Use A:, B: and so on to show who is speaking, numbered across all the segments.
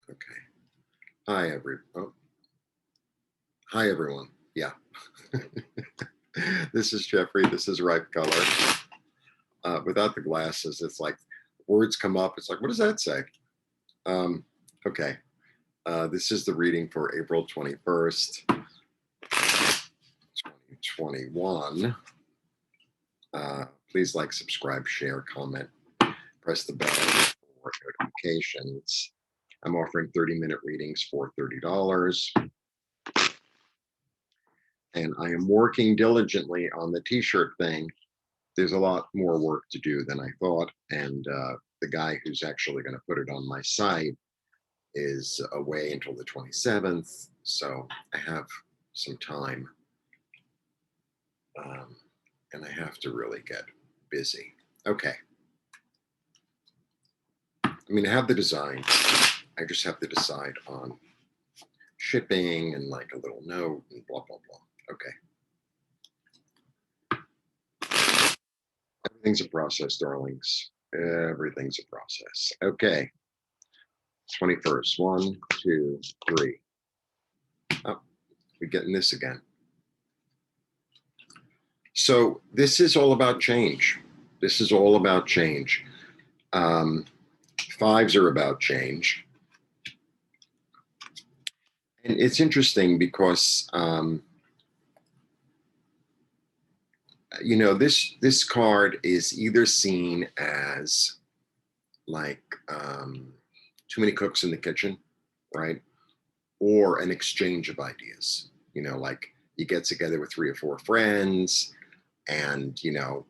A: Okay. Oh, hi everyone. Yeah. This is Jeffrey. This is Ripe Color. Without the glasses, it's like words come up. It's like, what does that say? Um, okay. This is the reading for April 21st, 2021. Please like, subscribe, share, comment, press the bell for notifications. I'm offering 30-minute readings for $30. And I am working diligently on the t-shirt thing. There's a lot more work to do than I thought. And the guy who's actually going to put it on my site is away until the 27th. So I have some time. Um, and I have to really get busy. Okay. I mean, I have the design. I just have to decide on shipping and like a little note and blah, blah, blah. Okay. Everything's a process, darlings. Everything's a process. Okay. 21st. One, two, three. Oh, we're getting this again. So this is all about change. This is all about change. Fives are about change. And it's interesting because, this card is either seen as like too many cooks in the kitchen, right? Or an exchange of ideas. Like you get together with three or four friends and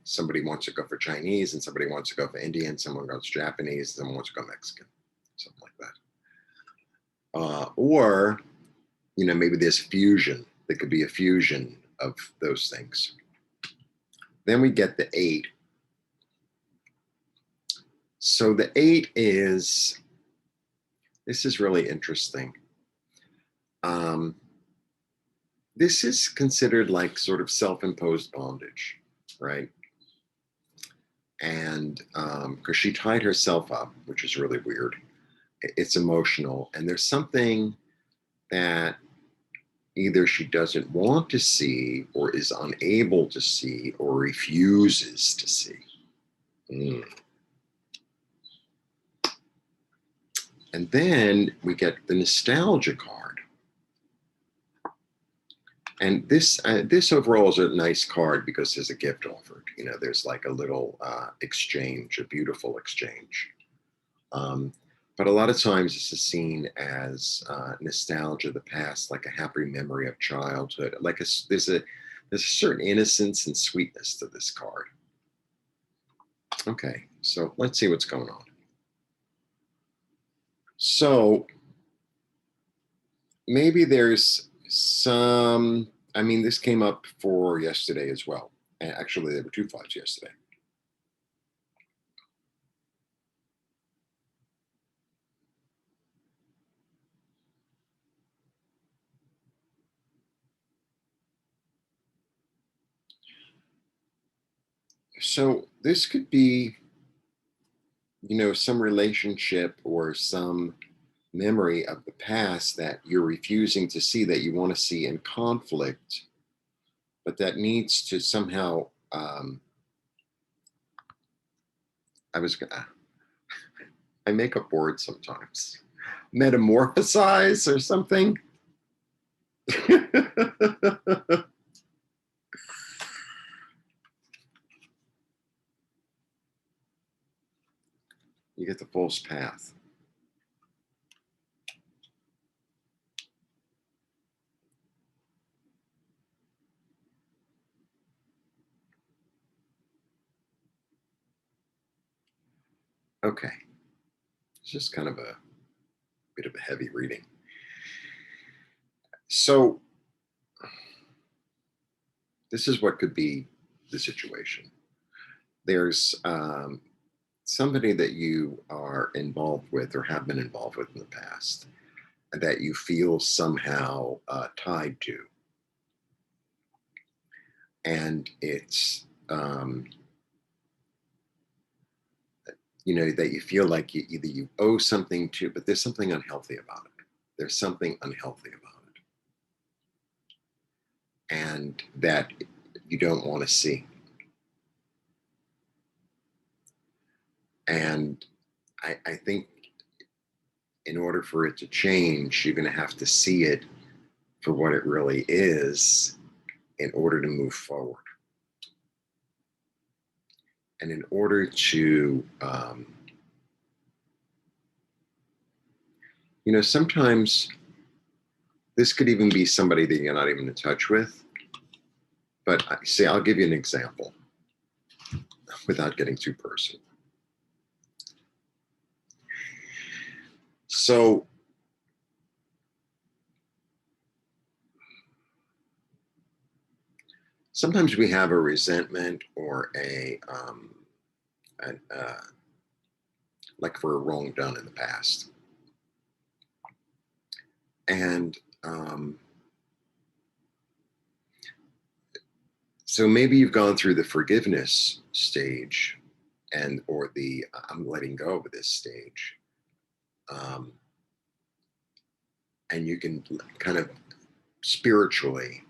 A: somebody wants to go for Chinese and somebody wants to go for Indian, someone goes Japanese, someone wants to go Mexican, something like that. Or maybe there's fusion. There could be a fusion of those things. Then we get the eight. So the eight is, this is really interesting. This is considered like sort of self-imposed bondage, right? And because she tied herself up, which is really weird. It's emotional, and there's something that either she doesn't want to see or is unable to see or refuses to see. Mm. And then we get the nostalgia card. And this overall is a nice card because there's a gift offered. There's like a little exchange, a beautiful exchange. Um, but a lot of times this is seen as nostalgia of the past, like a happy memory of childhood. Like there's a certain innocence and sweetness to this card. Okay, so let's see what's going on. So maybe there's some. I mean, this came up for yesterday as well. And actually, there were two fights yesterday. So this could be, some relationship or some memory of the past that you're refusing to see, that you want to see in conflict, but that needs to somehow. I was gonna. I make up words sometimes. Metamorphosize or something. You get the false path. Okay. It's just kind of a bit of a heavy reading. So, this is what could be the situation. There's somebody that you are involved with or have been involved with in the past that you feel somehow tied to. And it's that you feel like either you owe something to, but there's something unhealthy about it. There's something unhealthy about it. And that you don't want to see. And I think in order for it to change, you're going to have to see it for what it really is in order to move forward. And in order to, sometimes this could even be somebody that you're not even in touch with. But say, I'll give you an example without getting too personal. So, sometimes we have a resentment or an, like for a wrong done in the past. And so maybe you've gone through the forgiveness stage or the I'm letting go of this stage. Um, and you can kind of spiritually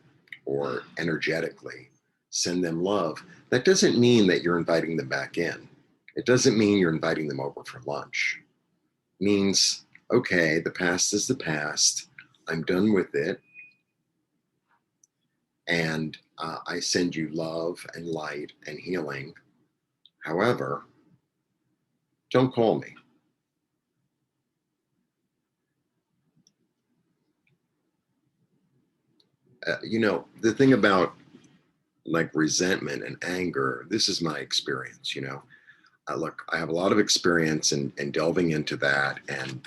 A: or energetically send them love. That doesn't mean that you're inviting them back in. It doesn't mean you're inviting them over for lunch. It means, okay, the past is the past. I'm done with it. And I send you love and light and healing. However, don't call me. The thing about like resentment and anger, this is my experience. I have a lot of experience in delving into that and,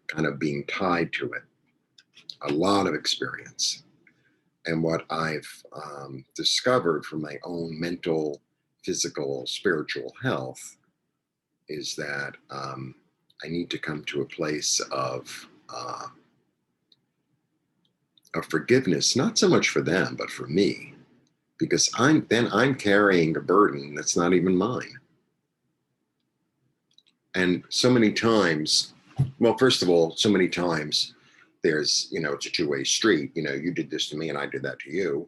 A: kind of being tied to it. A lot of experience. And what I've discovered from my own mental, physical, spiritual health is that I need to come to a place of forgiveness, not so much for them, but for me, because I'm carrying a burden that's not even mine. And so many times, well, first of all, so many times there's, it's a two-way street. You did this to me and I did that to you,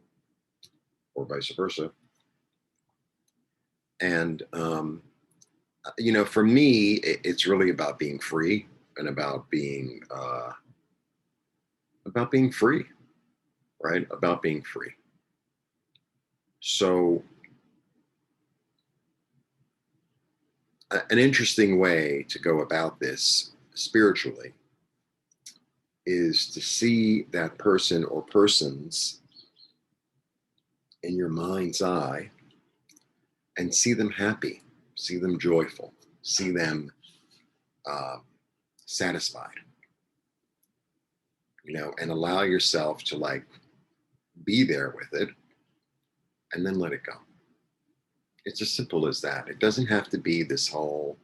A: or vice versa. And, for me, it's really about being free and about being free, right? About being free. So, an interesting way to go about this spiritually is to see that person or persons in your mind's eye and see them happy, see them joyful, see them uh, satisfied, and allow yourself to like be there with it and then let it go. It's as simple as that. It doesn't have to be this whole.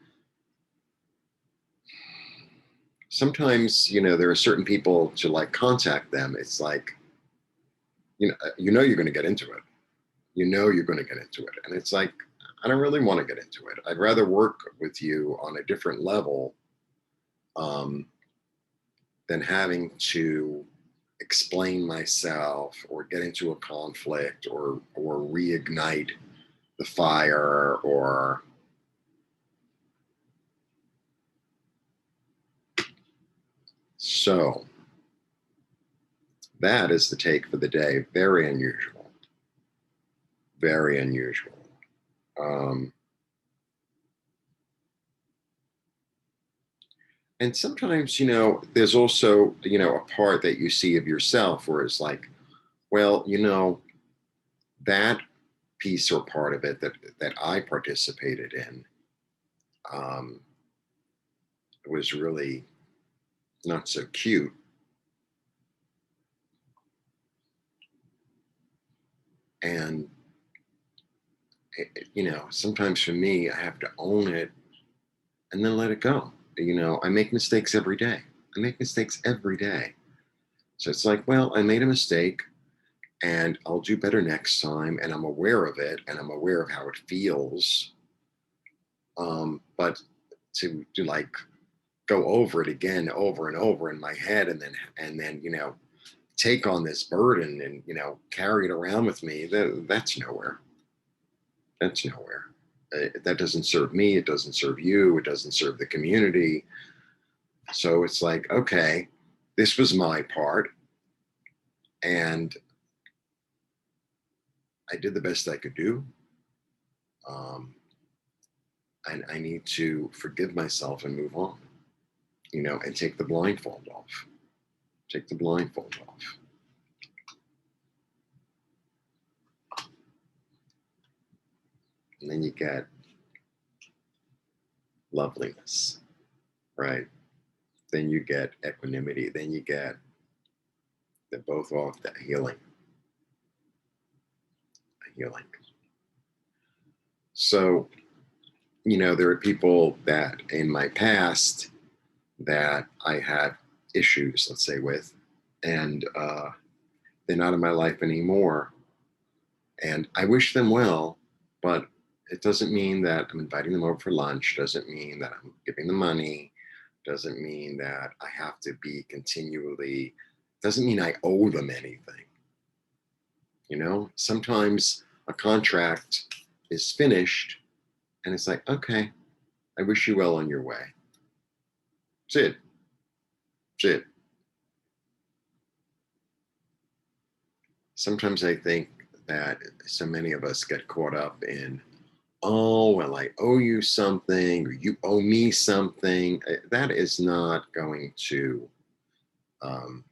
A: Sometimes, there are certain people to like contact them. It's like, you're going to get into it. You're going to get into it. And it's like, I don't really want to get into it. I'd rather work with you on a different level um, than having to explain myself or get into a conflict or reignite the fire or so. That is the take for the day. Very unusual. Very unusual. Um, and sometimes, there's also, a part that you see of yourself where it's like, well, that piece or part of it that I participated in um, was really not so cute. And sometimes for me, I have to own it and then let it go. I make mistakes every day. I make mistakes every day. So it's like, well, I made a mistake and I'll do better next time. And I'm aware of it and I'm aware of how it feels. But to like go over it again, over and over in my head, and then take on this burden and carry it around with me. That's nowhere. That's nowhere. That doesn't serve me. It doesn't serve you. It doesn't serve the community. So it's like, okay, this was my part, and I did the best I could do. Um, and I need to forgive myself and move on, and take the blindfold off. Take the blindfold off. And then you get loveliness, right? Then you get equanimity. Then you get the both off the healing, healing. So, there are people that in my past that I had issues, let's say, with, and they're not in my life anymore. And I wish them well, but it doesn't mean that I'm inviting them over for lunch, doesn't mean that I'm giving them money, doesn't mean that I have to be continually, doesn't mean I owe them anything. Sometimes a contract is finished and it's like, okay, I wish you well on your way. That's it. That's it. Sometimes I think that so many of us get caught up in, oh, well, I owe you something, or you owe me something. That is not going to um,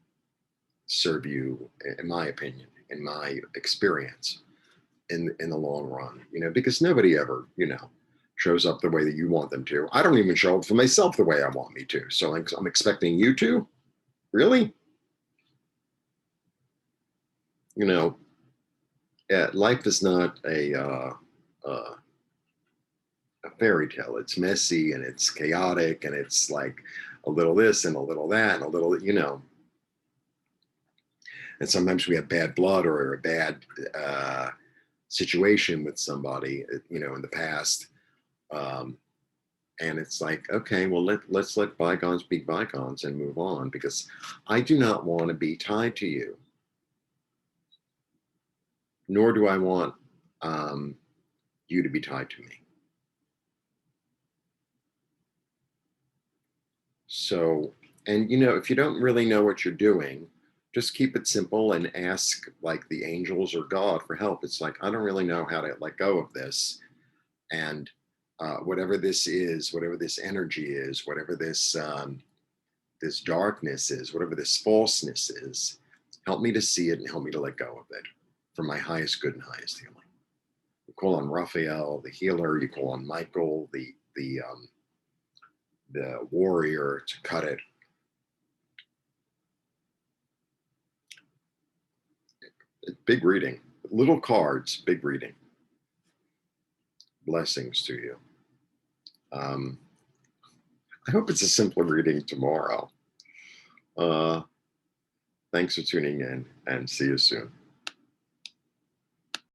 A: serve you, in my opinion, in my experience, in the long run. Because nobody ever, shows up the way that you want them to. I don't even show up for myself the way I want me to. So I'm expecting you to, really, you know. Yeah, life is not uh, a fairy tale. It's messy and it's chaotic and it's like a little this and a little that and a little. And sometimes we have bad blood or a bad situation with somebody, in the past. Um, and it's like, okay, well, let's let bygones be bygones and move on, because I do not want to be tied to you, nor do I want um, you to be tied to me. So, and if you don't really know what you're doing, just keep it simple and ask like the angels or God for help. It's like, I don't really know how to let go of this. And whatever this is, whatever this energy is, whatever this darkness is, whatever this falseness is, help me to see it and help me to let go of it for my highest good and highest healing. You call on Raphael, the healer. You call on Michael, the warrior, to cut it. Big reading, little cards, big reading. Blessings to you. Um, I hope it's a simpler reading tomorrow. Thanks for tuning in, and see you soon.